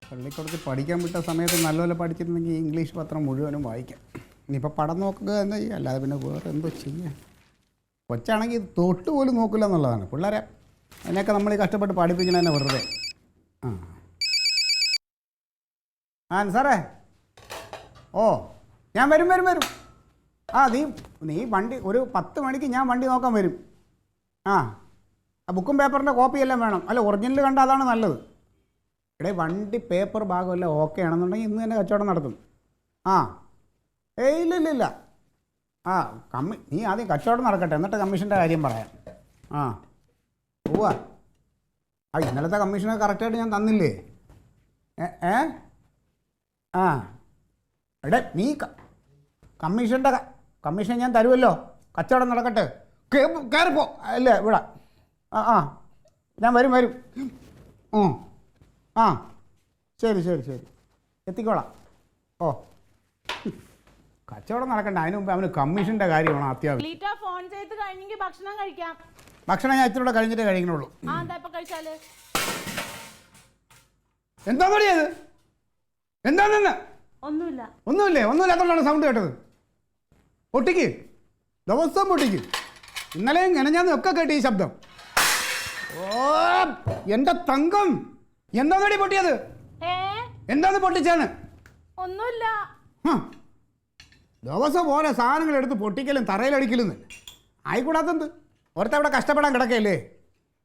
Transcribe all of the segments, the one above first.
പള്ളിക്കൂടത്തിൽ പഠിക്കാൻ വിട്ട സമയത്ത് നല്ലപോലെ പഠിച്ചിരുന്നെങ്കിൽ ഇംഗ്ലീഷ് പത്രം മുഴുവനും വായിക്കാം. ഇനിയിപ്പോൾ പടം നോക്കുക എന്താ ചെയ്യുക, അല്ലാതെ പിന്നെ വേറെ എന്തോ ചെയ്യാൻ. കൊച്ചാണെങ്കിൽ തൊട്ട് പോലും നോക്കില്ല എന്നുള്ളതാണ്. പിള്ളേരെ അതിനൊക്കെ നമ്മൾ ഈ കഷ്ടപ്പെട്ട് പഠിപ്പിക്കണ തന്നെ വെറുതെ. സാറേ, ഓ ഞാൻ വരും. നീ വണ്ടി ഒരു 10 മണിക്ക് ഞാൻ വണ്ടി നോക്കാൻ വരും. ബുക്കും പേപ്പറിൻ്റെ കോപ്പിയെല്ലാം വേണം. അല്ല, ഒറിജിനൽ കണ്ടാൽ അതാണ് നല്ലത്. ഇവിടെ വണ്ടി പേപ്പർ ഭാഗമെല്ലാം ഓക്കെ ആണെന്നുണ്ടെങ്കിൽ ഇന്ന് തന്നെ കച്ചവടം നടത്തും. ഇല്ല. നീ ആദ്യം കച്ചവടം നടക്കട്ടെ, എന്നിട്ട് കമ്മീഷൻ്റെ കാര്യം പറയാം. പോവാ. ഇന്നലത്തെ കമ്മീഷനൊക്കെ കറക്റ്റായിട്ട് ഞാൻ തന്നില്ലേ? എടേ, നീ കമ്മീഷൻ ഞാൻ തരുമല്ലോ. കച്ചവടം നടക്കട്ടെ. കയറിപ്പോ. അല്ലേ ഇവിടെ. ഞാൻ വരും. ശരി എത്തിക്കോളാം. ഓ, കച്ചവടം നടക്കണ്ട, അതിന് മുമ്പ് അവന് കമ്മീഷൻ്റെ കാര്യമാണ് അത്യാവശ്യം. ഭക്ഷണം ഞാൻ ഇത്തിരി കഴിഞ്ഞിട്ടേ കഴിക്കണുള്ളൂ. എന്താ പണിയത്? എന്താണെന്ന്? ഒന്നുമില്ലാത്തോണ്ടാണ് സൗണ്ട് കേട്ടത്. പൊട്ടിക്ക്, ദിവസം പൊട്ടിക്ക്. ഇന്നലെയും മെനഞ്ഞാന്നും ഒക്കെ കേട്ട് ഈ ശബ്ദം. ഓ എന്റെ തങ്കം, എന്താന്നടി പൊട്ടിയത്? എന്താന്ന് പൊട്ടിച്ചാണ്? ഒന്നുമില്ല. ദിവസം പോലെ സാധനങ്ങൾ എടുത്ത് പൊട്ടിക്കലും തറയിലടിക്കലും ആയിക്കൂടാത്തത്. ഒരുത്തവിടെ കഷ്ടപ്പെടാൻ കിടക്കല്ലേ.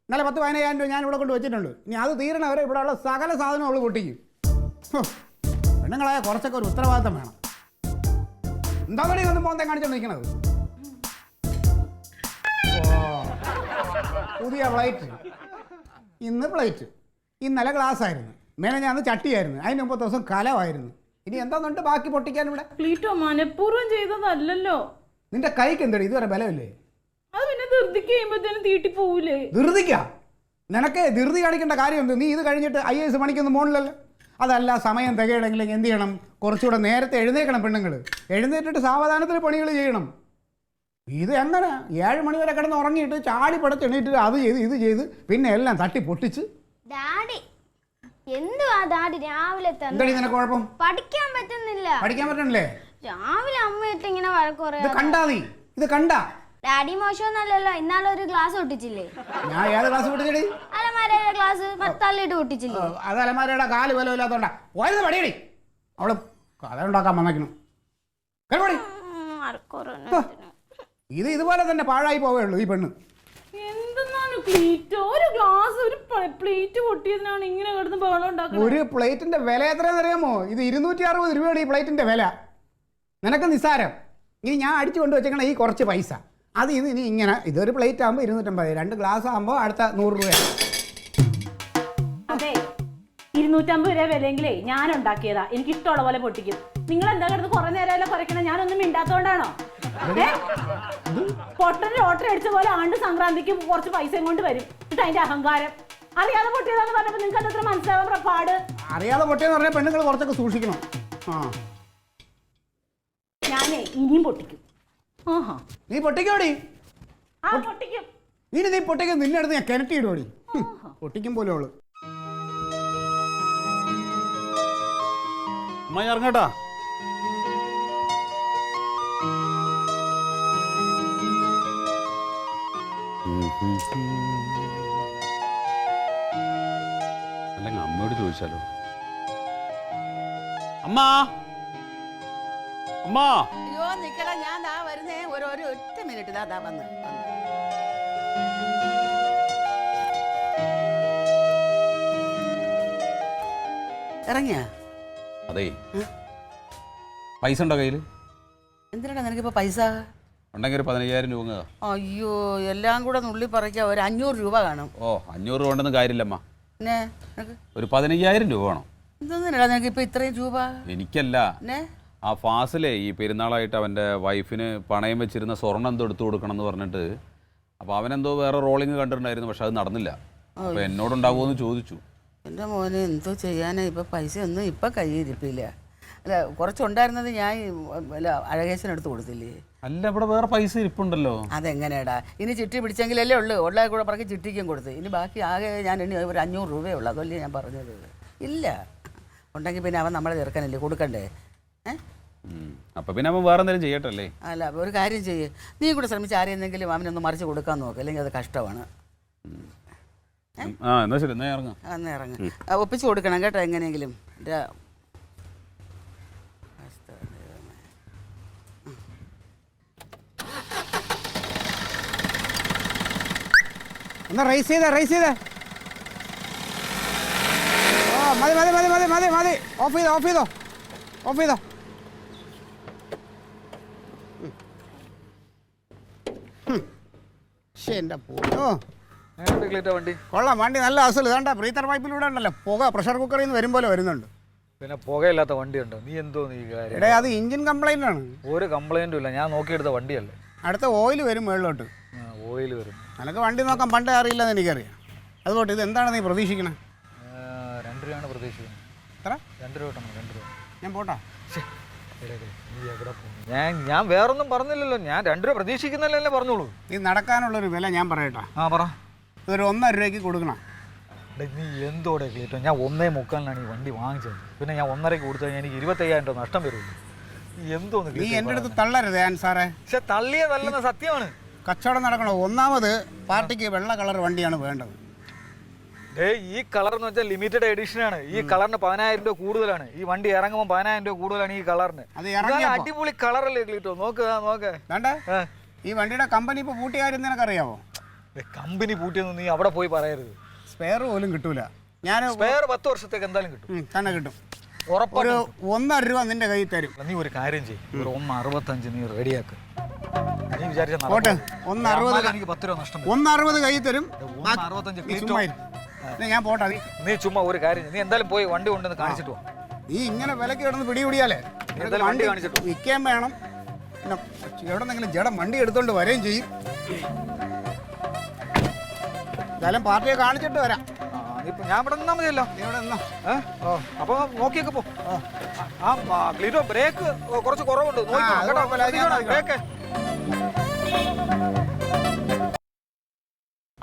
ഇന്നലെ 10-15,000 രൂപ ഞാൻ ഇവിടെ കൊണ്ട് വെച്ചിട്ടുണ്ട്. ഇനി അത് തീരണവരെ ഇവിടെ ഉള്ള സകല സാധനം അവള് പൊട്ടിക്കും. പെണ്ണുങ്ങളായ കുറച്ചൊക്കെ ഒരു ഉത്തരവാദിത്തം വേണം. എന്താ കടി ഒന്നും പോകാൻ കാണിച്ചോണ്ടിരിക്കണത്? പുതിയ പ്ലേറ്റ്, ഇന്ന് പ്ലേറ്റ്, ഇന്നലെ ഗ്ലാസ് ആയിരുന്നു, മെനഞ്ഞാന്ന് ചട്ടിയായിരുന്നു, അതിന് മുമ്പത്തെ ദിവസം കലമായിരുന്നു. ഇനി എന്താന്നുണ്ട് ബാക്കി പൊട്ടിക്കാൻ ഇവിടെ? മനഃപൂർവ്വം ചെയ്തതല്ലോ. നിന്റെ കൈക്ക് എന്തടി ഇതുവരെ ബലമില്ലേ? അത് പിന്നെ ധൃതിക്ക് കഴിയുമ്പോഴത്തേനും തീട്ടി പോവൂലേ? ധൃതിക്കാ? നിനക്ക് ധൃതി കാണിക്കേണ്ട കാര്യമുണ്ട്. നീ ഇത് കഴിഞ്ഞിട്ട് IAS പണിക്കൊന്നും പോകണില്ലല്ലോ. അതല്ല, സമയം തികയണമെങ്കിൽ എന്ത് ചെയ്യണം? കുറച്ചുകൂടെ നേരത്തെ എഴുന്നേക്കണം. പെണ്ണുങ്ങൾ എഴുന്നേറ്റിട്ട് സാവധാനത്തിൽ പണികൾ ചെയ്യണം. ഇത് എങ്ങനെ 7 മണി വരെ കിടന്ന് ഉറങ്ങിയിട്ട് ചാടി പടച്ച് എണീറ്റ് അത് ചെയ്ത് ഇത് ചെയ്ത് പിന്നെ എല്ലാം തട്ടി പൊട്ടിച്ച്. എന്താടി നിനക്ക് കുഴപ്പം? പഠിക്കാൻ പറ്റുന്നില്ലേ? രാവിലെ അമ്മയിട്ട് ഇങ്ങനെ കണ്ടാ? നീ ഇത് കണ്ടാ? ഡാഡി മോശമൊന്നല്ലല്ലോ. ഇന്നാളൊരു ഗ്ലാസ് പൊട്ടിച്ചില്ലേ? ഞാൻ ഏത് ഗ്ലാസ് പൊട്ടിച്ചടി? അലമാരയുടെ ഗ്ലാസ് തള്ളിയിട്ട് പൊട്ടിച്ചില്ലേ? അത് അലമാരയുടെ കാല് ബലമില്ലാത്തോണ്ടാ. പോയത് പടിയടി. അവള് കഥ ഉണ്ടാക്കാൻ വന്നേക്കണം. ഇത് ഇതുപോലെ തന്നെ പാഴായി പോവുകയുള്ളൂ ഈ പെണ്ണ്. എന്താണ് പ്ലേറ്റ്? ഒരു ഗ്ലാസ് ഒരു പ്ലേറ്റ് പൊട്ടിയതിനാണ് ഇങ്ങനെ കിടന്ന് ബഹളം ഉണ്ടാക്കുന്നത്. ഒരു പ്ലേറ്റിന്റെ വില എത്രയാണെന്ന് അറിയാമോ? ഇത് 260 രൂപയാണ് ഈ പ്ലേറ്റിന്റെ വില. നിനക്ക് നിസ്സാരം. ഇനി ഞാൻ അടിച്ചു കൊണ്ട് വെച്ചേക്കണ ഈ കുറച്ച് പൈസ, അത് ഇനി ഇങ്ങനെ ഇതൊരു പ്ലേറ്റ് ആകുമ്പോൾ 250, 2 ഗ്ലാസ് ആകുമ്പോൾ അടുത്ത 100 രൂപ. അതെ, 250 രൂപ വിലയെങ്കിലേ ഞാൻ ഉണ്ടാക്കിയതാ. എനിക്ക് ഇഷ്ടമുള്ള പോലെ പൊട്ടിക്കും. നിങ്ങൾ എന്താ കിടന്ന് കുറെ നേരമല്ല കുറയ്ക്കണം? ഞാനൊന്നും മിണ്ടാത്തോണ്ടാണോ? പൊട്ടൻ ലോട്ടറി അടിച്ച പോലെ ആണ്ട് സംക്രാന്തിക്ക് കുറച്ച് പൈസയും കൊണ്ട് വരും. എന്നിട്ട് അതിന്റെ അഹങ്കാരം. അറിയാതെ പൊട്ടിയതാന്ന് പറഞ്ഞപ്പോ നിങ്ങൾക്ക് അത്ര മനസ്സിലാവാൻ പാട്. അറിയാതെ പൊട്ടിയെന്ന് പറഞ്ഞാൽ പെണ്ണുങ്ങൾ കുറച്ചൊക്കെ സൂക്ഷിക്കണം. ഞാനേ ഇനിയും പൊട്ടിക്കും. നീ പൊട്ടിക്കോടി. പൊട്ടിക്കും. നീ പൊട്ടിക്കും. നിന്നെ അടുത്ത് ഞാൻ കിണറ്റിയിടോടി. പൊട്ടിക്കും പോലെ അവള്. ഇറങ്ങട്ടാ. അല്ലെങ്കിൽ അമ്മയോട് ചോദിച്ചാലോ? അമ്മാ, അയ്യോ നിക്കടാ, ഞാൻ ദാ വരുന്നേ. ഒറ്റ മിനിറ്റ്. ദാ വന്ന് ഇറങ്ങിയ. അതെ, പൈസ ഉണ്ടോ കയ്യിൽ? എന്തിനാ നിനക്കിപ്പോ പൈസ? ഉണ്ടെങ്കിൽ ഒരു 15,000 രൂപ. അയ്യോ, എല്ലാം കൂടെ നുള്ളി പറിക്കാൻ ഒരു 500 രൂപ കാണും. 500 രൂപ കൊണ്ടൊന്നും കാര്യമില്ലമ്മ. പിന്നെ ഒരു 15,000 രൂപ വേണം. എന്തൊന്നില്ല നിനക്ക് ഇപ്പൊ ഇത്രയും രൂപ? എനിക്കല്ല, ആ ഫാസിലെ ഈ പെരുന്നാളായിട്ട് അവൻ്റെ വൈഫിന് പണയം വെച്ചിരുന്ന സ്വർണ്ണം എന്തോ എടുത്തു കൊടുക്കണം എന്ന് പറഞ്ഞിട്ട്, അപ്പോൾ അവനെന്തോ വേറെ റോളിങ് കണ്ടിട്ടുണ്ടായിരുന്നു. പക്ഷെ അത് നടന്നില്ല. അപ്പോൾ എന്നോടുണ്ടാവുമെന്ന് ചോദിച്ചു. എൻ്റെ മോനെ എന്തോ ചെയ്യാനാ? ഇപ്പം പൈസ ഒന്നും ഇപ്പം കയ്യിരിപ്പില്ല. അല്ല, കുറച്ചുണ്ടായിരുന്നത് ഞാൻ അഴകേശനെടുത്ത് കൊടുത്തില്ലേ? അല്ല, ഇവിടെ വേറെ പൈസ ഇരിപ്പുണ്ടല്ലോ. അതെങ്ങനെയാടാ? ഇനി ചിട്ടി പിടിച്ചെങ്കിലല്ലേ ഉള്ളൂ. ഉള്ള കൂടെ പറക്കി ചിട്ടിക്കും കൊടുത്ത്. ഇനി ബാക്കി ആകെ ഞാൻ ഒരു 500 രൂപയേ ഉള്ളൂ. അതല്ലേ ഞാൻ പറഞ്ഞത്. ഇല്ല, ഉണ്ടെങ്കിൽ പിന്നെ അവൻ നമ്മളെ ചെറുക്കനല്ലേ കൊടുക്കണ്ടേ? അപ്പം പിന്നെ അവൻ വേറെ എന്തെങ്കിലും ചെയ്യട്ടല്ലേ? അല്ല, ഒരു കാര്യം ചെയ്യ്, നീ കൂടെ ശ്രമിച്ച് ആരെയെന്തെങ്കിലും അവനൊന്ന് മറിച്ച് കൊടുക്കാൻ നോക്ക്, അല്ലെങ്കിൽ അത് കഷ്ടമാണ്. ആ എന്നാ ശരി, എന്നാ ഇറങ്ങാം. അന്ന് ഇറങ്ങ്. ഒപ്പിച്ച് കൊടുക്കണം കേട്ടോ എങ്ങനെയെങ്കിലും. എന്നാ റൈസ് ചെയ്തേ. ഓ മതി. ഓഫ് ചെയ്തോ. എൻ്റെ പോയോ. വണ്ടി കൊള്ളാം, വണ്ടി നല്ല അസൽ. ഇതാണ്ട ബ്രീത്തർ പൈപ്പിലൂടെ ഉണ്ടല്ലോ പുക, പ്രഷർ കുക്കറിൽ നിന്ന് വരും പോലെ വരുന്നുണ്ട്. പിന്നെ പുകയില്ലാത്ത വണ്ടിയുണ്ടോ? നീ എന്തോ നീ കാര്യം. എടേ അത് എഞ്ചിൻ കംപ്ലൈൻ്റ് ആണ്. ഒരു കംപ്ലൈൻറ്റും ഇല്ല, ഞാൻ നോക്കിയെടുത്ത വണ്ടിയല്ലേ. അടുത്ത ഓയിൽ വരും മുകളിലോട്ട്. ഓയിൽ വരും. നിനക്ക് വണ്ടി നോക്കാൻ പണ്ടേ അറിയില്ലെന്ന് എനിക്കറിയാം. അതുകൊണ്ട് ഇത് എന്താണ് നീ പ്രതീക്ഷിക്കണേ? 2 രൂപയാണ് പ്രതീക്ഷിക്കുന്നത്. എത്ര? 2 രൂപ കിട്ടണം. 2 രൂപ. ഞാൻ പോട്ടാ. നീ എവിടെ പോകുന്നു? ഞാൻ വേറൊന്നും പറഞ്ഞില്ലല്ലോ. ഞാൻ 2 രൂപ പ്രതീക്ഷിക്കുന്നല്ലേ പറഞ്ഞോളൂ. ഈ നടക്കാനുള്ളൊരു വില ഞാൻ പറയട്ടാ. പറ. ഇതൊരു 1.5 രൂപയ്ക്ക് കൊടുക്കണം. നീ എന്തോടെ കേട്ടോ? ഞാൻ 1.45 ഈ വണ്ടി വാങ്ങിച്ചത്. പിന്നെ ഞാൻ 1.5 കൊടുത്തു കഴിഞ്ഞാൽ എനിക്ക് 25,000 രൂപ നഷ്ടം വരുള്ളൂ. എന്തോന്ന് നീ എൻ്റെ അടുത്ത് തള്ളരുത് സാറേ. പക്ഷെ തള്ളിയതല്ലെന്ന സത്യമാണ്. കച്ചവടം നടക്കണോ? ഒന്നാമത് പാർട്ടിക്ക് വെള്ള കളർ വണ്ടിയാണ് വേണ്ടത്. ഈ കളർ എന്ന് വെച്ചാൽ ലിമിറ്റഡ് എഡിഷനാണ്. ഈ കളറിന് 10,000 രൂപ കൂടുതലാണ്. ഈ വണ്ടി ഇറങ്ങുമ്പോൾ 10,000 രൂപ കൂടുതലാണ് ഈ കളറിന്. അടിപൊളി കളറല്ലേ കേട്ടോ. നോക്ക്. ഈ വണ്ടിയുടെ കമ്പനി ഇപ്പൊ പൂട്ടിയ കാര്യം നിനക്കറിയാവോ? കമ്പനി പൂട്ടിയൊന്നും നീ അവിടെ പോയി പറയരുത്. സ്പെയർ പോലും കിട്ടൂല. ഞാൻ സ്പെയർ 10 വർഷത്തേക്ക് എന്തായാലും കിട്ടും. തന്നെ കിട്ടും. ഒരു 1.5 രൂപ നിന്റെ കയ്യിൽ തരും. നീ ഒരു കാര്യം ചെയ്യും, ഒരു 1.65 നീ റെഡിയാക്ക്. നീ വിചാരിച്ച 1.60 എനിക്ക് 10 രൂപ നഷ്ടം. 1.60 കയ്യിൽ തരും. 1.65 ഞാൻ പോട്ടാ. നീ ചുമ്മാ ഒരു കാര്യം, നീ എന്തായാലും പോയി വണ്ടി കൊണ്ടുവന്ന് കാണിച്ചിട്ട് വാ. നീ ഇങ്ങനെ വിലക്ക് കിടന്ന് പിടികൂടിയാലേ വണ്ടി കാണിച്ചിട്ട് വിൽക്കാൻ വേണം. പിന്നെ എവിടെന്നെങ്കിലും ജഡം വണ്ടി എടുത്തോണ്ട് വരികയും ചെയ്യും. എന്തായാലും പാർട്ടിയെ കാണിച്ചിട്ട് വരാം. ഞാൻ ഇവിടെ നിന്നാ മതിയല്ലോ. നീ ഇവിടെ നിന്നോ. അപ്പൊ നോക്കിയൊക്കെ പോ. ക്ലീറ്റോ ബ്രേക്ക് കുറച്ച് കുറവുണ്ട്. ബ്രേക്ക്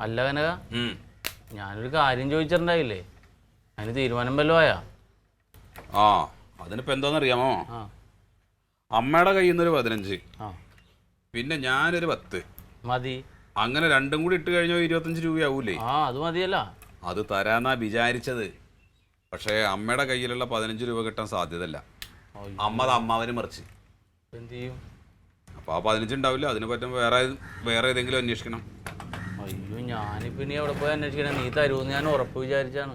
അല്ല കനക, ഞാനൊരു കാര്യം ചോദിച്ചിട്ടുണ്ടായില്ലേ? അതിന് തീരുമാനം വല്ലോ ആയാ? അതിനിപ്പോൾ എന്താണെന്നറിയാമോ? അമ്മയുടെ കയ്യിൽ നിന്നൊരു 15, പിന്നെ ഞാനൊരു 10 മതി. അങ്ങനെ രണ്ടും കൂടി ഇട്ട് കഴിഞ്ഞാൽ 25 രൂപയാവൂലേ? അത് മതിയല്ല. അത് തരാന്നാ വിചാരിച്ചത്. പക്ഷേ അമ്മയുടെ കയ്യിലുള്ള 15 രൂപ കിട്ടാൻ സാധ്യതയല്ല. അമ്മ അത് അമ്മാവന് മറിച്ച് എന്ത് ചെയ്യും? അപ്പോൾ ആ 15 ഉണ്ടാവില്ല. അതിന് പറ്റും വേറെ ഏതെങ്കിലും അന്വേഷിക്കണം. അയ്യോ, ഞാനിപ്പോൾ ഇനി എവിടെ പോയി അന്വേഷിക്കണം? നീ തരുമെന്ന് ഞാൻ ഉറപ്പ് വിചാരിച്ചാണ്.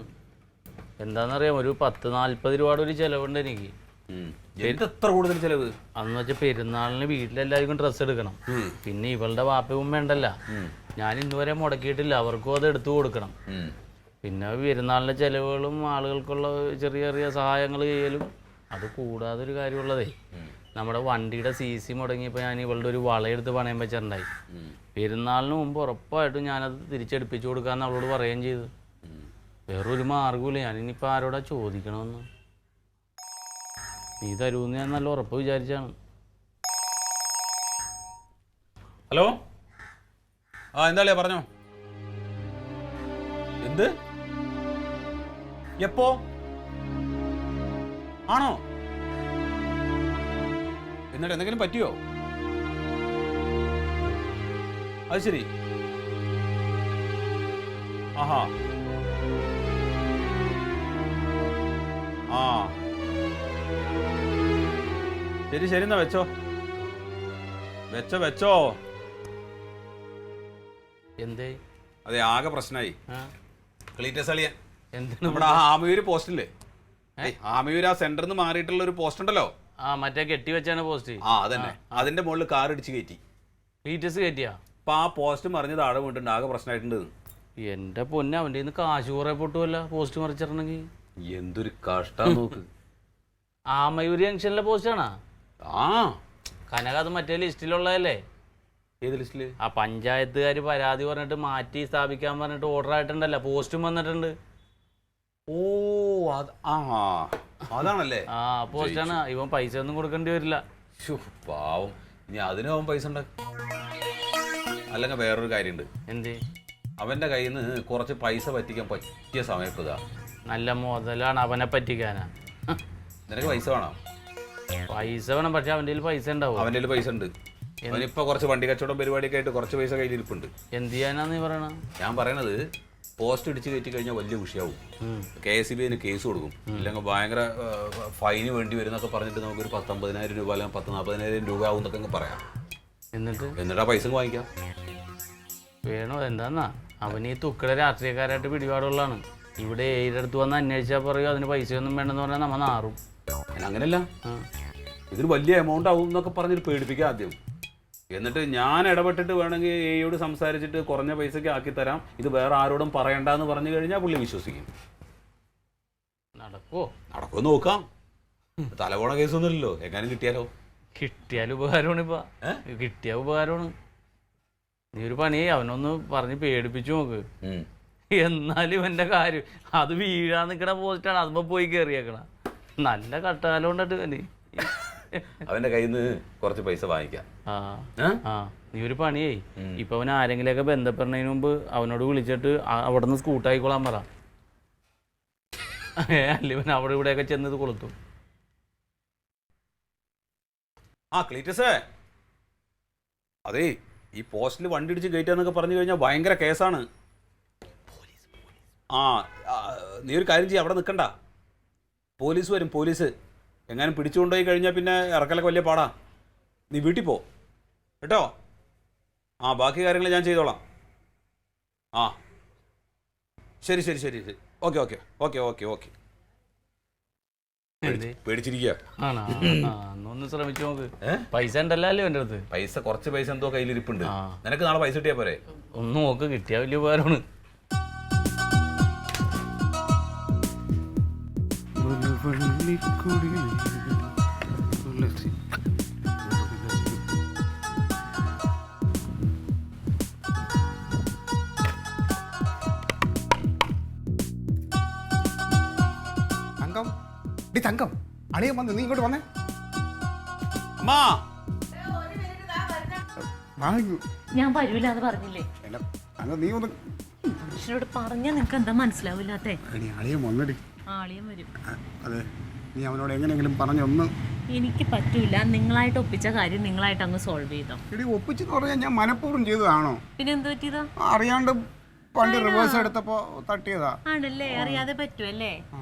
എന്താണെന്നറിയാം, ഒരു 10-40 രൂപയുടെ ഒരു ചിലവുണ്ട് എനിക്ക്. എത്ര കൂടുതൽ ചിലവ്? അന്ന് വെച്ചാൽ പെരുന്നാളിന് വീട്ടിലെല്ലാവർക്കും ഡ്രസ്സ് എടുക്കണം. പിന്നെ ഇവളുടെ വാപ്പയും വേണ്ടല്ല. ഞാൻ ഇന്നുവരെ മുടക്കിയിട്ടില്ല. അവർക്കും അത് എടുത്തു കൊടുക്കണം. പിന്നെ പെരുന്നാളിൻ്റെ ചിലവുകളും ആളുകൾക്കുള്ള ചെറിയ ചെറിയ സഹായങ്ങൾ ചെയ്യലും. അത് കൂടാതെ ഒരു കാര്യമുള്ളതേ, നമ്മുടെ വണ്ടിയുടെ CC മുടങ്ങിയപ്പോൾ ഞാൻ ഇവളുടെ ഒരു വളയെടുത്ത് പണയം വെച്ചിട്ടുണ്ടായി. പെരുന്നാളിന് മുമ്പ് ഉറപ്പായിട്ടും ഞാനത് തിരിച്ചെടുപ്പിച്ചു കൊടുക്കാമെന്ന് അവളോട് പറയുകയും ചെയ്തു. വേറൊരു മാർഗമില്ല. ഞാനിനിപ്പോൾ ആരോടാ ചോദിക്കണമെന്ന്? നീ തരുമെന്ന് ഞാൻ നല്ല ഉറപ്പ് വിചാരിച്ചാണ്. ഹലോ, എന്താ പറഞ്ഞോ. എന്ത്? എപ്പോ ആണോ? എന്നിട്ട് എന്തെങ്കിലും പറ്റിയോ? അത് ശരി. ആഹാ. ശരി എന്നാ വെച്ചോ. എന്തേ? അതെ, ആകെ പ്രശ്നമായി. ക്ലീറ്റസ് അളിയൻ എന്തിനാ? നമ്മുടെ ആമയൂര് പോസ്റ്റില്ലേ? ആമയൂര് ആ സെന്ററിൽ നിന്ന് മാറിയിട്ടുള്ള ഒരു പോസ്റ്റ് ഉണ്ടല്ലോ. മറ്റേ കെട്ടി വെച്ചാണ് പോസ്റ്റ്. അതന്നെ. അതിന്റെ മുകളിൽ കാർ ഇടിച്ച് കയറ്റി. ക്ലീറ്റസ് കയറ്റിയാ? അപ്പൊ ആ പോസ്റ്റ് മറിഞ്ഞ് താഴെ വീണിട്ടുണ്ട്. ആകെ പ്രശ്നമായിട്ടുണ്ട്. എന്റെ പൊന്നെ, അവൻ്റെ നിന്ന് കാശ് കുറെ പൊട്ടുമല്ല പോസ്റ്റ് മറിച്ചിട്ടുണ്ടെങ്കിൽ. എന്തൊരു കഷ്ടം നോക്ക്. ആമയൂര് ജംഗ്ഷനിലെ പോസ്റ്റാണാ? കനക, അത് മറ്റേ ലിസ്റ്റിലുള്ളതല്ലേ? ഏത് ലിസ്റ്റില്? ആ പഞ്ചായത്തുകാർ പരാതി പറഞ്ഞിട്ട് മാറ്റി സ്ഥാപിക്കാൻ പറഞ്ഞിട്ട് ഓർഡർ ആയിട്ടുണ്ടല്ലോ, പോസ്റ്റും വന്നിട്ടുണ്ട്. ഓ, അതാണല്ലേ? പോസ്റ്റാണ്. ഇവൻ പൈസ ഒന്നും കൊടുക്കേണ്ടി വരില്ല. പാവം, ഇനി അതിനാവും പൈസ ഉണ്ടാക്കും. അല്ലെങ്കിൽ വേറൊരു കാര്യമുണ്ട്. എന്ത്? അവന്റെ കയ്യിൽ നിന്ന് കുറച്ച് പൈസ പറ്റിക്കാൻ പറ്റിയ സമയത്ത് ഇതാ. നല്ല മുതലാണ് അവനെ പറ്റിക്കാനാ. നിനക്ക് പൈസ വേണം? പൈസ വേണം, പക്ഷെ അവൻ്റെ കയ്യിൽ പൈസ ഉണ്ടാവും. അവൻ്റെ കയ്യിൽ പൈസ ഉണ്ട്. അവനിപ്പോ കുറച്ച് വണ്ടി കച്ചവടം പരിപാടിയൊക്കെ ആയിട്ട് കുറച്ച് പൈസ കയ്യിലിരിപ്പുണ്ട്. എന്ത് ചെയ്യാനാ നീ പറയണ? ഞാൻ പറയണത് പോസ്റ്റ് ഇടിച്ച് കയറ്റി കഴിഞ്ഞാൽ വലിയ വിഷയമാവും. KSEBിന് കേസ് കൊടുക്കും, ഇല്ലെങ്കിൽ ഭയങ്കര ഫൈന് വേണ്ടി വരുന്നൊക്കെ പറഞ്ഞിട്ട് നമുക്കൊരു 10-50,000 രൂപ അല്ലെങ്കിൽ 40,000-40,000 രൂപ ആവും എന്നൊക്കെ പറയാം. എന്നിട്ട് ആ പൈസ വാങ്ങിക്കാം. വേണോ? എന്താന്നാ അവന് ഈ തുക്കടെ രാഷ്ട്രീയക്കാരായിട്ട് പിടിപാടുള്ളതാണ്. ഇവിടെ ഏഴടുത്ത് വന്ന് അന്വേഷിച്ചാൽ പറയും അതിന് പൈസയൊന്നും വേണ്ടെന്ന് പറഞ്ഞാൽ നമ്മ നാറും. അങ്ങനെയല്ല, ഇതൊരു വലിയ എമൗണ്ട് ആവും എന്നൊക്കെ പറഞ്ഞിട്ട് പേടിപ്പിക്കുക ആദ്യം. എന്നിട്ട് ഞാൻ ഇടപെട്ടിട്ട് വേണമെങ്കിൽ എയോട് സംസാരിച്ചിട്ട് കുറഞ്ഞ പൈസക്ക് ആക്കി തരാം, ഇത് വേറെ ആരോടും പറയണ്ടെന്ന് പറഞ്ഞു കഴിഞ്ഞാൽ പുള്ളി വിശ്വസിക്കും. നടക്കുമോ നോക്കാം. തലപോണ കേസൊന്നുമില്ലല്ലോ, എങ്ങാനും കിട്ടിയാലോ? കിട്ടിയാൽ ഉപകാരമാണ്. ഇപ്പൊ കിട്ടിയ ഉപകാരമാണ്. നീ ഒരു പണി അവനൊന്ന് പറഞ്ഞ് പേടിപ്പിച്ചു നോക്ക്. എന്നാലും ഇവന്റെ കാര്യം അത് വീഴാൻ നിൽക്കണ പോസ്റ്റാണ്, അതുമ്പോ പോയി കയറിയേക്കണ. നല്ല കട്ടാലം കൊണ്ടിട്ട് അവന്റെ കയ്യിൽ നിന്ന് കുറച്ച് പൈസ വാങ്ങിക്കാം. നീ ഒരു പണിയേ, ഇപ്പൊ അവൻ ആരെങ്കിലുമൊക്കെ ബന്ധപ്പെടുന്നതിന് മുമ്പ് അവനോട് വിളിച്ചിട്ട് അവിടെ നിന്ന് സ്കൂട്ടായിക്കോളാൻ പറ. അല്ല ഇവൻ അവിടെ ഇവിടെയൊക്കെ ചെന്നത് കൊളുത്തു. ക്ലീറ്റസേ, അതേ ഈ പോസ്റ്റിൽ വണ്ടി ഇടിച്ച് കയറ്റാന്നൊക്കെ പറഞ്ഞു കഴിഞ്ഞാൽ ഭയങ്കര കേസാണ്. നീ ഒരു കാര്യം ചെയ്യ, അവിടെ നിൽക്കണ്ട. പോലീസ് വരും, പോലീസ് എങ്ങാനും പിടിച്ചുകൊണ്ടുപോയി കഴിഞ്ഞാൽ പിന്നെ ഇറക്കലൊക്കെ വലിയ പാടാ. നീ വീട്ടിൽ പോ കേട്ടോ. ബാക്കി കാര്യങ്ങൾ ഞാൻ ചെയ്തോളാം. ശരി ശരി ശരി ശരി. Okay okay okay okay okay. പേടിച്ചിരിക്കുക. ഒന്ന് ശ്രമിച്ചു നോക്ക്. പൈസ ഉണ്ടല്ലോ അല്ലേ എൻ്റെ അടുത്ത്? പൈസ കുറച്ച് പൈസ എന്തോ കയ്യിലിരിപ്പുണ്ട്. നിനക്ക് നാളെ പൈസ കിട്ടിയാ പോരെ? ഒന്ന് നോക്ക്, കിട്ടിയാ വലിയ ഉപകാരമാണ്. തങ്കം, തങ്കം, അളിയൻ വന്ന്, നീ ഇങ്ങോട്ട് വന്നേ. അമ്മാ ഞാൻ വരൂല എന്ന് പറഞ്ഞില്ലേ? നീ ഒന്ന് മനുഷ്യനോട് പറഞ്ഞാ നിനക്ക് എന്താ മനസ്സിലാവില്ലാത്തേ? അളിയൻ വന്നടി. ആളിയം വരും. അതെ, നീ അവനോട് എങ്ങനെയെങ്കിലും പറഞ്ഞൊന്ന്. എനിക്ക് പറ്റൂല. നിങ്ങളായിട്ട് ഒപ്പിച്ച കാര്യം നിങ്ങളായിട്ട് അങ്ങ് സോൾവ് ചെയ്തോ. എടി ഒപ്പിച്ചെന്ന് പറഞ്ഞാൽ ഞാൻ മനഃപൂർവ്വം ചെയ്തതാണോ? പിന്നെ എന്ത് പറ്റിയതാ? അറിയാണ്ട് വണ്ടി റിവേഴ്സ് എടുത്തപ്പോ തട്ടിയതാ. ആണല്ലേ? അറിയാതെ പറ്റുമല്ലേ?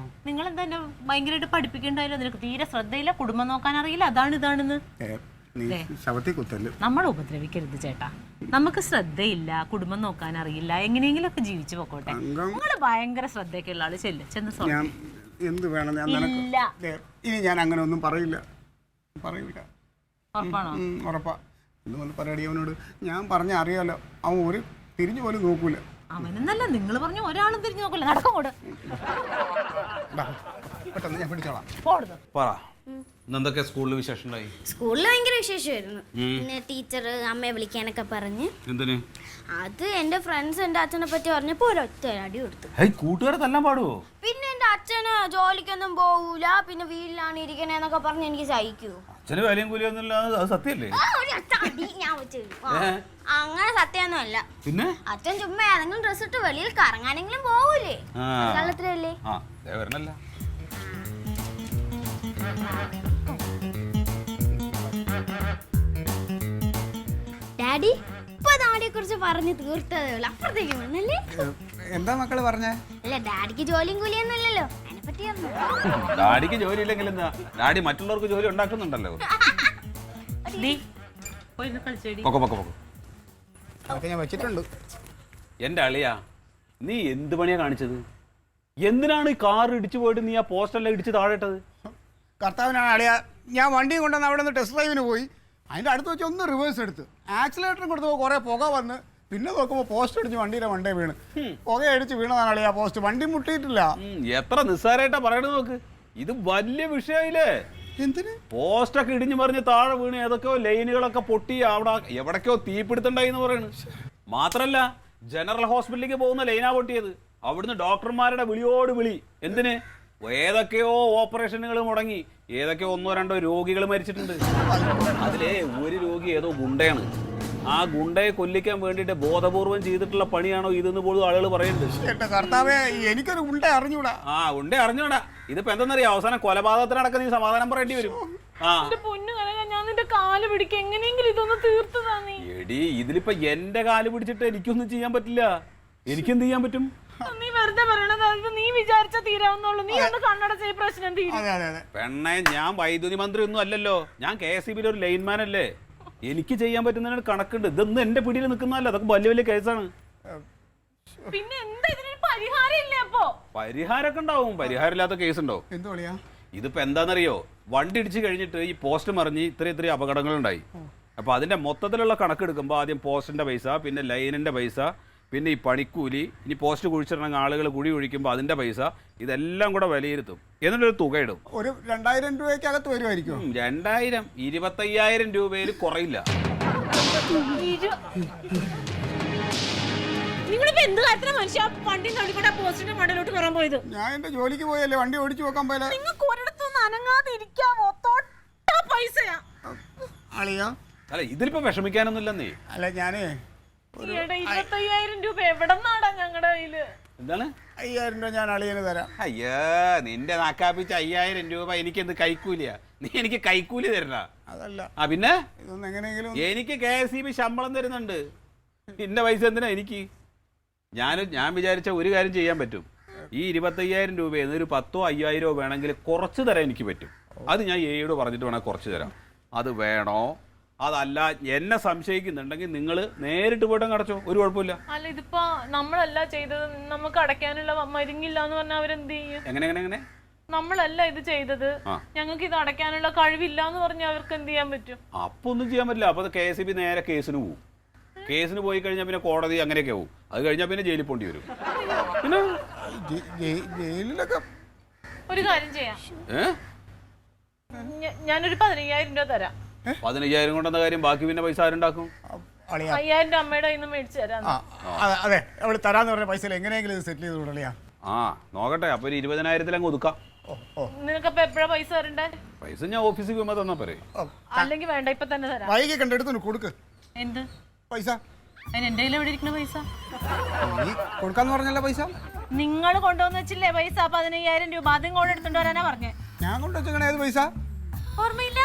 നിങ്ങൾ എന്താ എന്നെ ഭയങ്കരമായിട്ട് പഠിപ്പിക്കണ്ടായല്ലോ. നിനക്ക് തീരെ ശ്രദ്ധയില്ല, കുടുംബം നോക്കാൻ അറിയില്ല, അതാണ് ഇതാണെന്ന്. നമ്മൾ ഉപദ്രവിക്കരുത് ചേട്ടാ. നമുക്ക് ശ്രദ്ധയില്ല, കുടുംബം നോക്കാൻ അറിയില്ല, എങ്ങനെയെങ്കിലും ഒക്കെ ജീവിച്ചു പോക്കോട്ടെ. നിങ്ങള് ഭയങ്കര ശ്രദ്ധയൊക്കെ ഉള്ള ആള്. ചെന്ന് എന്ത് വേണം? ഇനി ഞാൻ അങ്ങനെ ഒന്നും പറയില്ല. ഉറപ്പാ. ഇതുപോലെ പറയടി അവനോട്. ഞാൻ പറഞ്ഞ അറിയാലോ, അവൻ ഒരു തിരിഞ്ഞു പോലും നോക്കൂല. അവനെന്നല്ല, നിങ്ങൾ പറഞ്ഞു ഒരാളും തിരിഞ്ഞു നോക്കൂല. നടക്കോട്. പെട്ടെന്ന് ഞാൻ പിടിച്ചോളാം. എന്തൊക്കെ സ്കൂളിൽ വിശേഷങ്ങളായി? സ്കൂളിൽ ഭയങ്കര വിശേഷമായിരുന്നു. പിന്നെ ടീച്ചർ അമ്മയെ വിളിക്കാനൊക്കെ പറഞ്ഞ്. എന്തിന്? അത് എന്റെ ഫ്രണ്ട്സ് എന്റെ അച്ഛനെ പറ്റി പറഞ്ഞപ്പോ ഒരൊറ്റ അടി കൊടുത്തു. കൂട്ടുകാരെ തല്ലാൻ പാടുവോ? പിന്നെ എന്റെ അച്ഛന് ജോലിക്കൊന്നും പോകൂല, പിന്നെ വീട്ടിലാണ് ഇരിക്കണേന്നൊക്കെ പറഞ്ഞ് എനിക്ക് സഹിക്കൂ. അച്ഛന് വേലയും കൂലിയൊന്നുമില്ല, അത് സത്യല്ലേ? ഞാൻ അങ്ങനെ സത്യമൊന്നും അല്ല. പിന്നെ അച്ഛൻ ചുമ്മാ ഏതെങ്കിലും ഡ്രസ് ഇട്ട് വെളിയിൽ കറങ്ങാനെങ്കിലും പോകൂലേ? കള്ളത്തിലല്ലേ? വരണല്ല. ഡാഡി ഇപ്പൊ ഡാഡിയെ കുറിച്ച് പറഞ്ഞു തീർത്തതേ ഉള്ളൂ. അപ്പുറത്തേക്ക് വന്നല്ലേ? എന്താ മക്കള് പറഞ്ഞേ? അല്ല, ഡാഡിക്ക് ജോലിയും കൂലിയൊന്നും ഇല്ലല്ലോ, അതിനെ പറ്റി. ഡാഡിക്ക് ജോലി ഇല്ലെങ്കിൽ എന്താ? ഡാഡി മറ്റുള്ളവർക്ക് ജോലി ഉണ്ടാക്കുന്നുണ്ടല്ലോ. ഞാൻ വെച്ചിട്ടുണ്ട്. എന്റെ അളിയാ, നീ എന്ത് പണിയാ കാണിച്ചത്? എന്തിനാണ് ഈ കാർ ഇടിച്ചു പോയിട്ട് നീ ആ പോസ്റ്റെല്ലാം ഇടിച്ച് താഴെട്ടത്? കർത്താവിനാണ് അളിയാ. ഞാൻ വണ്ടിയും കൊണ്ടുവന്ന് അവിടെ നിന്ന് ടെസ്റ്റ് ഡ്രൈവിന് പോയി. അതിൻ്റെ അടുത്ത് വെച്ച് ഒന്ന് റിവേഴ്സ് എടുത്ത് ആക്സിലേറ്ററും കൊടുത്തപ്പോൾ കുറേ പുക വന്ന്, പിന്നെ നോക്കുമ്പോൾ പോസ്റ്റ് അടിച്ച് വണ്ടിയുടെ വണ്ടേ വീണ്. പുക അടിച്ച് വീണതാണ് അളിയാ പോസ്റ്റ്. വണ്ടി മുട്ടിയിട്ടില്ല. എത്ര നിസ്സാരമായിട്ടാ പറയണത് നോക്ക്. ഇത് വലിയ വിഷയമില്ലേ? എന്തിന്? പോസ്റ്റൊക്കെ ഇടിഞ്ഞു മറിഞ്ഞ് താഴെ വീണ് ഏതൊക്കെയോ ലൈനുകളൊക്കെ പൊട്ടി അവിടെ എവിടേക്കോ തീപിടുത്തുണ്ടായി എന്ന് പറയുന്നു. മാത്രല്ല, ജനറൽ ഹോസ്പിറ്റലിലേക്ക് പോകുന്ന ലൈനാ പൊട്ടിയത്. അവിടുന്ന് ഡോക്ടർമാരുടെ വിളിയോട് വിളി. എന്തിന്? ഏതൊക്കെയോ ഓപ്പറേഷനുകൾ മുടങ്ങി, ഏതൊക്കെയോ 1-2 രോഗികൾ മരിച്ചിട്ടുണ്ട്. അതിലെ ഒരു രോഗി ഏതോ ഗുണ്ടയാണ്. ആ ഗുണ്ടയെ കൊല്ലിക്കാൻ വേണ്ടിയിട്ട് ബോധപൂർവം ചെയ്തിട്ടുള്ള പണിയാണോ ഇതെന്ന് പോലും ആളുകൾ പറയുന്നുണ്ട്. കർത്താവേ, എനിക്കൊരു ഗുണ്ട അറിഞ്ഞൂടാ. ഗുണ്ട അറിഞ്ഞൂടാ. ഇതിപ്പോ എന്തെന്നറിയോ, അവസാനം കൊലപാതകത്തിനടക്കം നീ സമാധാനം പറയേണ്ടി വരും. ആ എന്റെ പൊന്നു കനക, ഞാൻ നിന്റെ കാല് പിടിക്കുക, എങ്ങനെയെങ്കിലും ഇതൊന്ന് തീർത്തതാ നീ. എടി ഇതിലിപ്പോ എന്റെ കാല് പിടിച്ചിട്ട് എനിക്കൊന്നും ചെയ്യാൻ പറ്റില്ല. എനിക്കെന്ത് ചെയ്യാൻ പറ്റും? നീ വെറുതെ പറയണത്, അതിപ്പോ നീ വിചാരിച്ച തീരാവുന്നുള്ളൂ. നീ ഒന്ന് കണ്ണടച്ച ഈ പ്രശ്നം തീരും. പെണ്ണെ, ഞാൻ വൈദ്യുതി മന്ത്രി ഒന്നും അല്ലല്ലോ, ഞാൻ KSEBിലെ ഒരു ലൈൻമാൻ അല്ലേ. എനിക്ക് ചെയ്യാൻ പറ്റുന്നതിന് കണക്കുണ്ട്. ഇതൊന്നും എന്റെ പിടിയിൽ നിൽക്കുന്നതല്ല, അതൊക്കെ വലിയ വലിയ കേസാണ്. പിന്നെ എന്താ ഇതിനൊരു പരിഹാരം ഇല്ലേ? അപ്പോ പരിഹാരമൊക്കെ ഉണ്ടാവും, പരിഹാരമില്ലാത്ത കേസ് ഉണ്ടോ? എന്തോളിയാ ഇതിപ്പോ എന്താണെന്നറിയോ, വണ്ടി ഇടിച്ച് കഴിഞ്ഞിട്ട് ഈ പോസ്റ്റ് മറിഞ്ഞ് ഇത്രയും അപകടങ്ങളുണ്ടായി. അപ്പൊ അതിന്റെ മൊത്തത്തിലുള്ള കണക്കെടുക്കുമ്പോൾ ആദ്യം പോസ്റ്റിന്റെ പൈസ, പിന്നെ ലൈനിന്റെ പൈസ, പിന്നെ ഈ പണിക്കൂലി, ഇനി പോസ്റ്റ് കുഴിച്ചിടണമെങ്കിൽ ആളുകൾ കുഴി ഒഴിക്കുമ്പോൾ അതിന്റെ പൈസ, ഇതെല്ലാം കൂടെ വിലയിരുത്തും. എന്നിട്ടൊരു തുക ഇടും. ഒരു 2000 രൂപയ്ക്കകത്ത് വരുമായിരിക്കും. 2000 25,000 രൂപയിൽ കുറയില്ല. നിങ്ങളിപ്പോ എന്ത് കാര്യത്തിനാ മനുഷ്യ വണ്ടി തള്ളിക്കൊണ്ട് പോസ്റ്റിന്റെ മണ്ടയിലോട്ട് കയറാൻ പോയത്? ഞാൻ എന്റെ ജോലിക്ക് പോയല്ലേ, വണ്ടി ഓടിച്ചു നോക്കാൻ പോയല്ലേ. നിങ്ങൾക്ക് ഒരിടത്തൊന്നും അനങ്ങാതെ ഇരിക്കാമോ? തൊട്ട പൈസയാ. അളിയാ, അല്ല ഇതിലിപ്പോ വിഷമിക്കാനൊന്നുമില്ലെന്നേ. അല്ല ഞാനേ 25,000 രൂപ എവിടെന്നാടാ ഞങ്ങളുടെ കയ്യില്? എന്താണ്? 5000 രൂപ ഞാൻ അളിയന് തരാം. അയ്യോ, നിന്റെ നാക്കാപ്പിച്ച 5000 രൂപ എനിക്കെന്ത് കൈക്കൂലിയാ? നീ എനിക്ക് കൈക്കൂലി തരണ? അതല്ല, പിന്നെ ഇതൊന്നും എങ്ങനെയെങ്കിലും എനിക്ക് KSEB ശമ്പളം തരുന്നുണ്ട്. നിന്റെ പൈസ എന്തിനാ എനിക്ക്? ഞാൻ വിചാരിച്ച ഒരു കാര്യം ചെയ്യാൻ പറ്റും. ഈ 25,000 രൂപയിൽ നിന്ന് ഒരു 10,000 5,000 വേണമെങ്കിൽ കുറച്ച് തരാൻ എനിക്ക് പറ്റും. അത് ഞാൻ എയോട് പറഞ്ഞിട്ട് വേണമെങ്കിൽ കുറച്ച് തരാം. അത് വേണോ? അതല്ല, എന്നെ സംശയിക്കുന്നുണ്ടെങ്കിൽ നിങ്ങൾ നേരിട്ട് പോയിട്ട് അടച്ചോ, ഒരു കുഴപ്പമില്ല. അല്ല, ഇതിപ്പോ നമ്മളല്ല ചെയ്തത്, നമുക്ക് അടയ്ക്കാനുള്ള മരുങ്ങില്ല എന്ന് പറഞ്ഞാൽ അവരെന്ത് ചെയ്യും? എങ്ങനെ നമ്മളല്ല ഇത് ചെയ്തത്, ഞങ്ങൾക്ക് ഇത് അടയ്ക്കാനുള്ള കഴിവില്ല എന്ന് പറഞ്ഞാൽ അവർക്ക് എന്ത് ചെയ്യാൻ പറ്റും? അപ്പൊ ഒന്നും ചെയ്യാൻ പറ്റില്ല. അപ്പൊ KSEB നേരെ കേസിന് പോകും. കേസിന് പോയി കഴിഞ്ഞാൽ പിന്നെ കോടതി അങ്ങനെയൊക്കെ പോകും. അത് കഴിഞ്ഞാൽ പിന്നെ ജയിലിൽ പോണ്ടി വരും. പിന്നെ ജയിലിലൊക്കെ ഒരു കാര്യം ചെയ്യാം, ഞാനൊരു 15,000 രൂപ തരാം. 15,000 കൊണ്ടെന്ന കാര്യം, ബാക്കി പിന്നെ പൈസ ആരുണ്ടാക്കും? 5,000 രൂപ അമ്മയുടെ കയ്യിൽ നിന്ന് മേടിച്ചു തരാം. അതെ, അവള് തരാന്ന് പറഞ്ഞ പൈസ എങ്ങനെയെങ്കിലും ഇത് സെറ്റിൽ ചെയ്ത് വിടളിയാ. നോക്കട്ടെ, അപ്പൊ ഒരു 20,000 ഒതുക്കാം. നിനക്കപ്പൊ എപ്പോഴാ പൈസ തരണ്ടേ? പൈസ ഞാൻ ഓഫീസിൽ പോകുമ്പോ തന്നാ പോരെ? അല്ലെങ്കിൽ വേണ്ട, ഇപ്പൊ തന്നെ തരാം. വൈകി കണ്ടെടുത്തു കൊടുക്ക് എന്ത് പൈസ. അതിന് എന്റെ കയ്യിൽ എവിടെ ഇരിക്കണ പൈസ? നീ കൊടുക്കാന്ന് പറഞ്ഞല്ല പൈസ. നിങ്ങൾ കൊണ്ടുവന്ന് വെച്ചില്ലേ പൈസ 15,000 രൂപ? അതും കൂടെ എടുത്തോണ്ട് വരാനാ പറഞ്ഞേ. ഞാൻ കൊണ്ടുവച്ചേക്കണേ ഏത് പൈസ? ഓർമ്മയില്ല?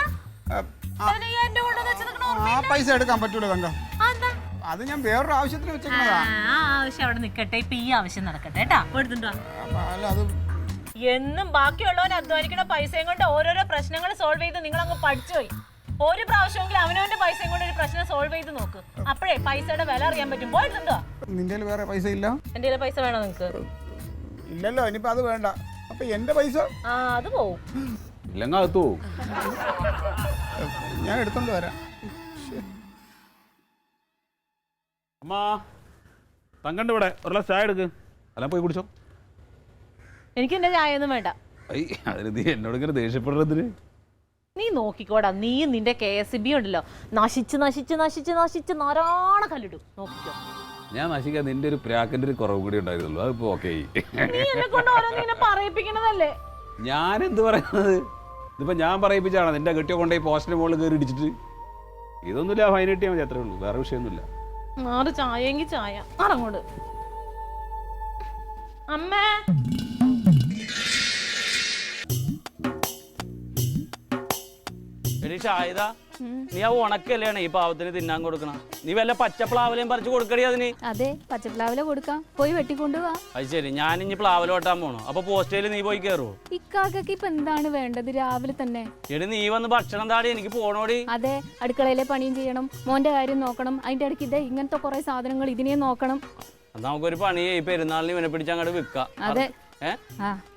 15,000 രൂപ കൊണ്ടുവന്ന് വെച്ചത് ആ പൈസ എടുക്കാൻ പറ്റൂല തങ്കം. അത് ഞാൻ വേറൊരു ആവശ്യത്തിന് വെച്ചേക്കണതാ. ആവശ്യം അവിടെ നിക്കട്ടെ, ഇപ്പൊ ഈ ആവശ്യം നടക്കട്ടെ കേട്ടാ. എടുത്തിട്ടോ. അല്ല, അത് എന്നും ബാക്കിയുള്ളവൻ അധ്വാനിക്കണ പൈസയും കൊണ്ട് ഓരോരോ പ്രശ്നങ്ങൾ സോൾവ് ചെയ്ത് നിങ്ങൾ അങ്ങ് പഠിച്ചുപോയി. ഒരു പ്രാവശ്യമെങ്കിലും അവനവന്റെ പൈസയും കൊണ്ട് ഒരു പ്രശ്നം സോൾവ് ചെയ്ത് നോക്ക്. അപ്പോഴേ പൈസയുടെ വില അറിയാൻ പറ്റും. പോയിട്ടുണ്ടോ? നിന്റെ വേറെ പൈസ ഇല്ല? എന്റെ പൈസ വേണോ നിങ്ങക്ക്? ഇല്ലല്ലോ, ഇനിയിപ്പോ അത് വേണ്ട. അപ്പൊ എന്റെ പൈസ അത് പോവും. ഇല്ലെങ്കിൽ അകത്തു പോവും. ഞാൻ എടുത്തോണ്ട് വരാം. അമ്മാ, തങ്കണ്ട് ഇവിടെ ഒരു ഗ്ലാസ് ചായ എടുക്ക്. അല്ല പോയി കുടിച്ചോ. എനിക്ക് എന്റെ ചായ ഒന്നും വേണ്ട. അതിന് നീ എന്നോട് ഇങ്ങനെ ദേഷ്യപ്പെടുന്നതിന്? നീ നോക്കിക്കോടാ, നീയും നിന്റെ KSEB ഉണ്ടല്ലോ, നശിച്ച് നശിച്ച് നശിച്ച് നശിച്ച് നാരാണ കല്ലിടും. നോക്കിക്കോ. ഞാൻ നശിക്കാൻ നിന്റെ ഒരു പ്രാക്കിന്റെ ഒരു കുറവ് കൂടി ഉണ്ടായിരുന്നുള്ളൂ. അതിപ്പോ ഓക്കെ. നീ എന്നെ കൊണ്ട് ഓരോന്നിങ്ങനെ പറയിപ്പിക്കണതല്ലേ? ഞാൻ എന്ത് പറയുന്നത്? ഇതിപ്പോ ഞാൻ പറയിപ്പിച്ചാണ് നിന്റെ കെട്ടിയോ കൊണ്ടുപോയി പോസ്റ്റിന് മുകളിൽ കയറി ഇടിച്ചിട്ട്. ഇതൊന്നുമില്ല, ഫൈൻ കിട്ടിയാൽ മതി, അത്രേ ഉള്ളൂ, വേറെ വിഷയമൊന്നുമില്ല. ആറ് ചായ എങ്കിൽ ചായ അങ്ങോട്ട്. അമ്മേ, എടി ഷാഹിദ, നീ ആ ഉണക്കല്ലാണ് ഈ പാവത്തിന് തിന്നാൻ കൊടുക്കണം. നീ വല്ല പച്ചപ്ലാവലയും പറിച്ചു കൊടുക്കടി അതിന്. അതെ, പച്ചപ്ലാവില കൊടുക്കാം. പോയി വെട്ടിക്കൊണ്ടുപോവാ. അത് ശരി, ഞാൻ ഇനി പ്ലാവല വെട്ടാൻ പോണു. അപ്പൊ പോസ്റ്റേല് നീ പോയി കയറുവോ? ഇക്കാക്കക്ക് ഇപ്പൊ എന്താണ് വേണ്ടത് രാവിലെ തന്നെ? എടി നീ വന്ന് ഭക്ഷണം താടി, എനിക്ക് പോണോടി. അതെ, അടുക്കളയിലെ പണിയും ചെയ്യണം, മോന്റെ കാര്യം നോക്കണം, അതിന്റെ ഇടയ്ക്ക് ഇതേ ഇങ്ങനത്തെ കുറെ സാധനങ്ങൾ ഇതിനെയും നോക്കണം. നമുക്കൊരു പണി ഈ പെരുന്നാളിന് ഇവനെ പിടിച്ച് അങ്ങോട്ട് വിൽക്കാം. അതെ,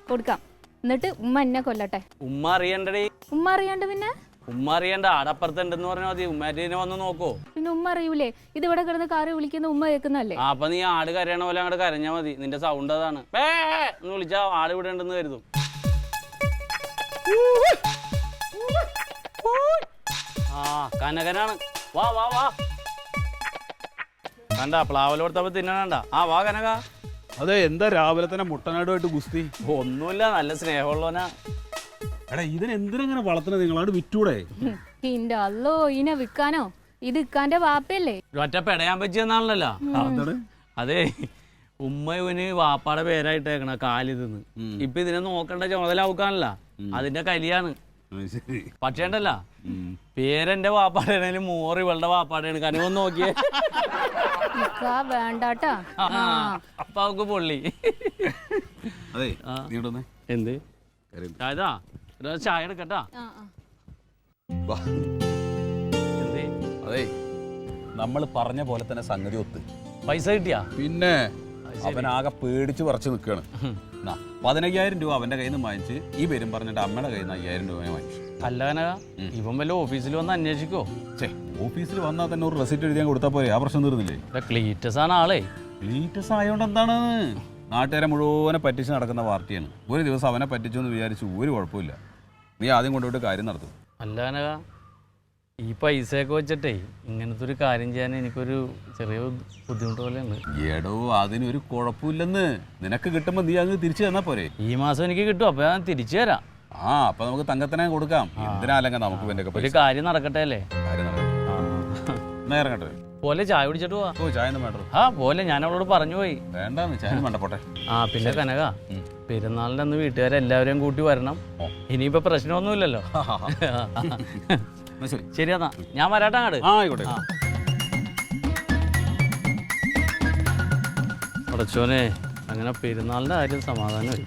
കൊടുക്കാം. എന്നിട്ട് ഉമ്മ എന്നെ കൊല്ലട്ടെ. ഉമ്മ അറിയണ്ടടി. ഉമ്മ അറിയാണ്ട് പിന്നെ? ഉമ്മ അറിയണ്ട, ആടപ്പുറത്തുണ്ടെന്ന് പറഞ്ഞാൽ മതി. ഉമ്മാറ്റിനെ വന്ന് നോക്കോ? പിന്നെ ഉമ്മ അറിയൂലേ? ഇത് ഇവിടെ കിടന്ന് കാറ് വിളിക്കുന്ന ഉമ്മ കേൾക്കുന്നല്ലേ? അപ്പൊ നീ ആട് കരയണ പോലെ അങ്ങോട്ട് കരഞ്ഞാ മതി. നിന്റെ സൗണ്ട് അതാണ്. എന്ന് വിളിച്ചാ ആട് ഇവിടെ ഉണ്ടെന്ന് കരുതും. കനകനാണ്. വാ വാ വാ. കണ്ട പ്ലാവല കൊടുത്തപ്പോ തിന്നണ്ട. വാ കനക. അതെ, എന്താ രാവിലെ തന്നെ മുട്ടനാടുമായിട്ട് ഗുസ്തി? ഒന്നുമില്ല, നല്ല സ്നേഹമുള്ളവനാ. എടാ, ഇതിനെന്തിനെങ്ങനെ വളർത്തുന്നത്? നിങ്ങളാട് വിറ്റൂടെ? ഇന്റെ അല്ലോ, ഇതിനെ വിൽക്കാനോ? ഇത് ഇക്കാന്റെ വാപ്പയല്ലേ? ഒറ്റ പെടയാൻ പറ്റിയെന്നാണല്ലോ. അതെ, ഉമ്മ ഇവന് വാപ്പാടെ പേരായിട്ടേക്കണ കാലിതെന്ന്. ഇപ്പൊ ഇതിനെ നോക്കേണ്ട ചുമതല ആവുക്കാനല്ല, അതിന്റെ കലിയാണ്. പക്ഷേ ഉണ്ടല്ല, പേരെന്റെ വാപ്പാടേണേലും മോറ് ഇവളുടെ വാപ്പാടേണ്. കനുവന്ന് നോക്കിയേ, വേണ്ടാട്ടാ. അപ്പൊ അവക്ക് പൊള്ളി. അതെ എന്ത് ചായതാ ചായ എടുക്കട്ടാ. എന്തേ? അതെ, നമ്മൾ പറഞ്ഞ പോലെ തന്നെ സംഗതി ഒത്ത്. പൈസ കിട്ടിയാ? പിന്നെ അവനാകെ പേടിച്ച് പറിച്ച് നിൽക്കുകയാണ്. 15,000 രൂപ അവന്റെ കയ്യിൽ നിന്ന് വാങ്ങിച്ച് ഈ പേരും പറഞ്ഞിട്ട് അമ്മയുടെ കയ്യിൽ നിന്ന് 5,000 രൂപ വാങ്ങിച്ചു. അല്ല കനക, ഇവൻ വല്ല ഓഫീസിൽ വന്ന് അന്വേഷിക്കോ? ഓഫീസിൽ വന്നാൽ തന്നെ ഒരു റെസിപ്റ്റ് എഴുതിയാൽ കൊടുത്താൽ പോരെ, ആ പ്രശ്നം തീർന്നില്ലേ? ക്ലീറ്റസ് ആണ് ആളെ. ക്ലീറ്റസ് ആയതുകൊണ്ട് എന്താണ്, നാട്ടുകാരെ മുഴുവനെ പറ്റിച്ച് നടക്കുന്ന പാർട്ടിയാണ്. ഒരു ദിവസം അവനെ പറ്റിച്ചു എന്ന് വിചാരിച്ചു ഒരു കുഴപ്പമില്ല. നീ ആദ്യം കൊണ്ടുപോയിട്ട് കാര്യം നടത്തും. അല്ല കനക, ഈ പൈസയൊക്കെ വെച്ചിട്ടേ ഇങ്ങനത്തെ ഒരു കാര്യം ചെയ്യാൻ എനിക്കൊരു ചെറിയ ബുദ്ധിമുട്ട് പോലെയാണ്. എടോ, അതിനൊരു കുഴപ്പമില്ലെന്ന്. നിനക്ക് കിട്ടുമ്പോൾ നീ അങ്ങ് തിരിച്ചു തന്നാ പോരെ? ഈ മാസം എനിക്ക് കിട്ടും, അപ്പൊ ഞാൻ തിരിച്ചു തരാം. അപ്പൊ നമുക്ക് തങ്കത്തിനെ കൊടുക്കാം. എന്തിനാല്ലെങ്കിൽ നമുക്ക് ഇവന്റെ ഒരു കാര്യം നടക്കട്ടെ അല്ലേ? ഇറങ്ങട്ടെ പോലെ ചായ കുടിച്ചിട്ട് പോവാ. ചായ ഒന്നും വേണ്ട. പോലെ ഞാൻ അവളോട് പറഞ്ഞു പോയി. വേണ്ടാന്ന്, ചായ വേണ്ട, പോട്ടെ. പിന്നെ കനക, പെരുന്നാളിന്റെ അന്ന് വീട്ടുകാരെല്ലാവരെയും കൂട്ടി വരണം. ഇനിയിപ്പോ പ്രശ്നമൊന്നുമില്ലല്ലോ. ശരി, എന്നാ ഞാൻ വരാട്ടാ അങ്ങോട്ട്. ആയിക്കോട്ടെ. അടച്ചോനെ, അങ്ങനെ പെരുന്നാളിന്റെ കാര്യം സമാധാനമായി.